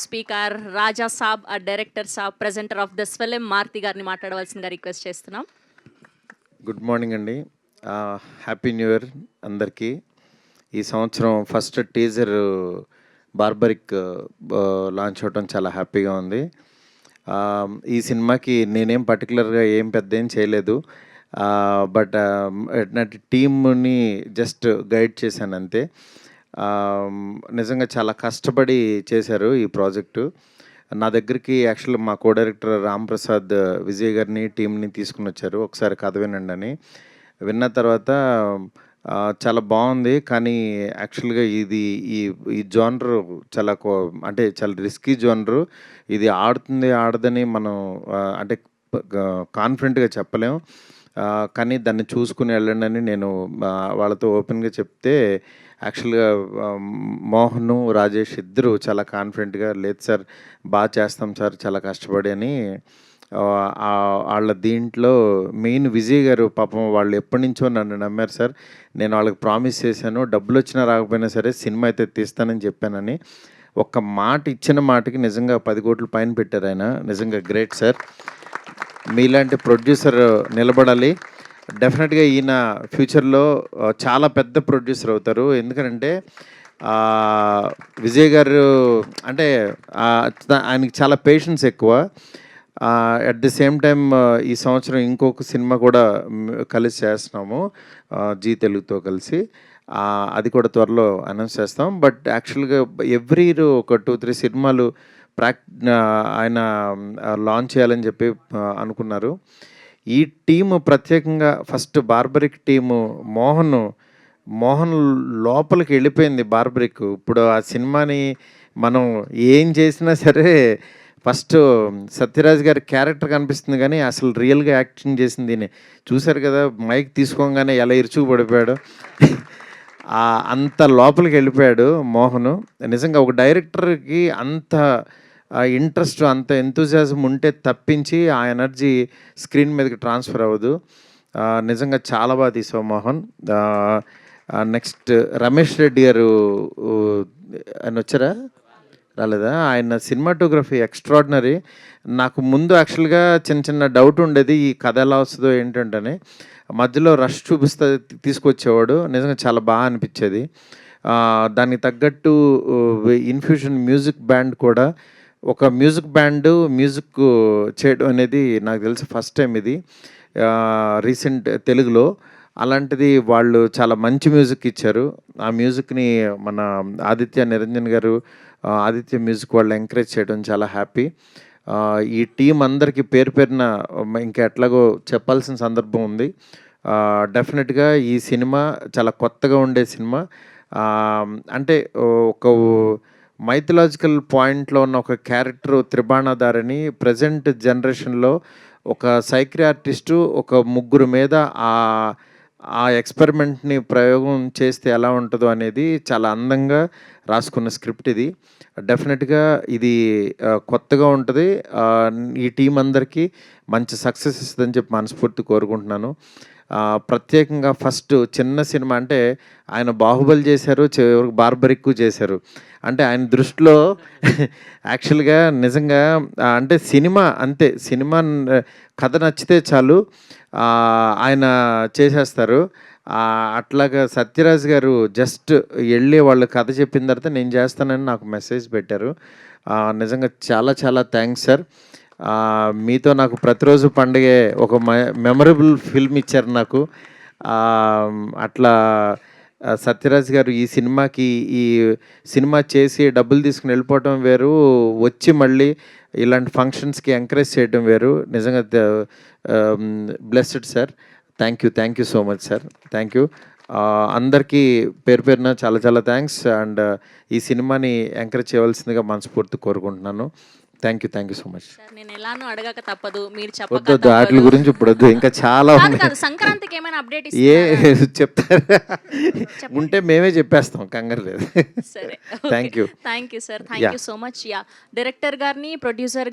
Speaker Raja Saab, director saab, presenter of this film Maruthi గారిని మాట్లాడవలసిందిగా request చేస్తున్నాం. గుడ్ మార్నింగ్ అండి. హ్యాపీ న్యూ ఇయర్ అందరికీ. ఈ సంవత్సరం ఫస్ట్ టీజర్ బార్బరిక్ లాంచ్ అవ్వడం చాలా హ్యాపీగా ఉంది. ఈ సినిమాకి నేనేం పర్టికులర్గా పెద్ద ఏం చేయలేదు, బట్ నాటి టీమ్ని జస్ట్ గైడ్ చేశాను అంతే. నిజంగా చాలా కష్టపడి చేశారు ఈ ప్రాజెక్టు. నా దగ్గరికి యాక్చువల్ మా కో డైరెక్టర్ రామ్ ప్రసాద్ విజయ్ గారిని టీంని తీసుకుని వచ్చారు, ఒకసారి కథ వినండి అని. విన్న తర్వాత చాలా బాగుంది, కానీ యాక్చువల్గా ఇది ఈ ఈ జోనర్ చాలా అంటే చాలా రిస్కీ జోనరు. ఇది ఆడుతుంది ఆడదని మనం అంటే కాన్ఫిడెంట్గా చెప్పలేం, కానీ దాన్ని చూసుకుని వెళ్ళండి అని నేను వాళ్ళతో ఓపెన్గా చెప్తే యాక్చువల్గా మోహన్, రాజేష్ ఇద్దరు చాలా కాన్ఫిడెంట్గా లేదు సార్ బాగా చేస్తాం సార్ చాలా కష్టపడి అని. వాళ్ళ దీంట్లో మెయిన్ విజయ్ గారు పాపం వాళ్ళు ఎప్పటి నుంచో నన్ను నమ్మారు సార్. నేను వాళ్ళకి ప్రామిస్ చేశాను, డబ్బులు వచ్చినా రాకపోయినా సరే సినిమా అయితే తీస్తానని చెప్పానని. ఒక్క మాట ఇచ్చిన మాటకి నిజంగా 10 కోట్ల పైన పెట్టారు ఆయన. నిజంగా గ్రేట్ సార్. మీలాంటి ప్రొడ్యూసర్ నిలబడాలి. డెఫినెట్గా ఈయన ఫ్యూచర్లో చాలా పెద్ద ప్రొడ్యూసర్ అవుతారు. ఎందుకంటే విజయ్ గారు అంటే ఆయనకి చాలా పేషెన్స్ ఎక్కువ. అట్ ది సేమ్ టైం ఈ సంవత్సరం ఇంకొక సినిమా కూడా కలిసి చేస్తున్నాము జీ తెలుగుతో కలిసి. అది కూడా త్వరలో అనౌన్స్ చేస్తాం. బట్ యాక్చువల్గా ఎవ్రీ ఇయర్ ఒక 2-3 సినిమాలు ఆయన లాంచ్ చేయాలని చెప్పి అనుకున్నారు. ఈ టీము ప్రత్యేకంగా ఫస్ట్ బార్బరిక్ టీము మోహన్ లోపలికి వెళ్ళిపోయింది బార్బరిక్. ఇప్పుడు ఆ సినిమాని మనం ఏం చేసినా సరే ఫస్ట్ సత్యరాజ్ గారి క్యారెక్టర్ కనిపిస్తుంది, కానీ అసలు రియల్గా యాక్టింగ్ చేసింది చూశారు కదా, మైక్ తీసుకోగానే ఎలా ఇరుచుకు పడిపోయాడు. అంత లోపలికి వెళ్ళిపోయాడు మోహన్. నిజంగా ఒక డైరెక్టర్కి అంత ఇంట్రెస్ట్, అంత ఎంతూజియాజం ఉంటే తప్పించి ఆ ఎనర్జీ స్క్రీన్ మీదకి ట్రాన్స్ఫర్ అవ్వదు. నిజంగా చాలా బాగా తీసావు మోహన్. నెక్స్ట్ రమేష్ రెడ్డి గారు ఆయన వచ్చారా, రాలేదా? ఆయన సినిమాటోగ్రఫీ ఎక్స్ట్రాడినరీ. నాకు ముందు యాక్చువల్గా చిన్న డౌట్ ఉండేది, ఈ కథ ఎలా వస్తుందో ఏంటంటే. మధ్యలో రష్ చూపిస్తే తీసుకొచ్చేవాడు. నిజంగా చాలా బాగా అనిపించేది. దానికి తగ్గట్టు ఇన్ఫ్యూషన్ మ్యూజిక్ బ్యాండ్ కూడా, ఒక మ్యూజిక్ బ్యాండ్ మ్యూజిక్ చేయడం అనేది నాకు తెలిసి ఫస్ట్ టైం ఇది రీసెంట్ తెలుగులో. అలాంటిది వాళ్ళు చాలా మంచి మ్యూజిక్ ఇచ్చారు. ఆ మ్యూజిక్ని మన ఆదిత్య నిరంజన్ గారు, ఆదిత్య మ్యూజిక్ వాళ్ళు ఎంకరేజ్ చేయడం చాలా హ్యాపీ. ఈ టీం అందరికీ పేరు పేరున ఇంకా ఎట్లాగో చెప్పాల్సిన సందర్భం ఉంది. డెఫినెట్గా ఈ సినిమా చాలా కొత్తగా ఉండే సినిమా. అంటే ఒక మైథలాజికల్ పాయింట్లో ఉన్న ఒక క్యారెక్టర్ త్రిబాణాధారిని ప్రజెంట్ జనరేషన్లో ఒక సైక్రియాటిస్టు ఒక ముగ్గురు మీద ఆ ఎక్స్పెరిమెంట్ని ప్రయోగం చేస్తే ఎలా ఉంటుందో అనేది చాలా అందంగా రాసుకున్న స్క్రిప్ట్ ఇది. డెఫినెట్గా ఇది కొత్తగా ఉంటుంది. ఈ టీం అందరికీ మంచి సక్సెస్ ఇస్తుందని చెప్పి మనస్ఫూర్తి కోరుకుంటున్నాను. ప్రత్యేకంగా ఫస్ట్ చిన్న సినిమా అంటే ఆయన బాహుబలి చేశారు, చివరికి బార్బరిక్ చేశారు. అంటే ఆయన దృష్టిలో యాక్చువల్గా నిజంగా అంటే సినిమా అంతే, సినిమా కథ నచ్చితే చాలు ఆయన చేసేస్తారు. అట్లాగా సత్యరాజ్ గారు జస్ట్ వెళ్ళి వాళ్ళు కథ చెప్పిన తర్వాత నేను చేస్తానని నాకు మెసేజ్ పెట్టారు. నిజంగా చాలా చాలా థ్యాంక్స్ సార్. మీతో నాకు ప్రతిరోజు పండుగే ఒక మెమరబుల్ ఫిల్మ్ ఇచ్చారు నాకు. అట్లా సత్యరాజ్ గారు ఈ సినిమాకి ఈ సినిమా చేసి డబ్బులు తీసుకుని వెళ్ళిపోవటం వేరు, వచ్చి మళ్ళీ ఇలాంటి ఫంక్షన్స్కి ఎంకరేజ్ చేయడం వేరు. నిజంగా blessed sir. Thank you so much sir. Thank you అందరికీ పేరు పేరున చాలా చాలా థ్యాంక్స్. అండ్ ఈ సినిమాని ఎంకరేజ్ చేయవలసిందిగా మనస్ఫూర్తి కోరుకుంటున్నాను. Thank you so much. నేను ఎలానో అడగక తప్పదు, మీరు వద్దు వాటి గురించి ఇప్పుడు వద్దు, ఇంకా చాలా సంక్రాంతికి ఏమైనా అప్డేట్ చెప్తారా ఉంటే మేమే చెప్పేస్తాం, కంగారు లేదు. సరే, thank you sir. Thank you so much. Director గారిని, ప్రొడ్యూసర్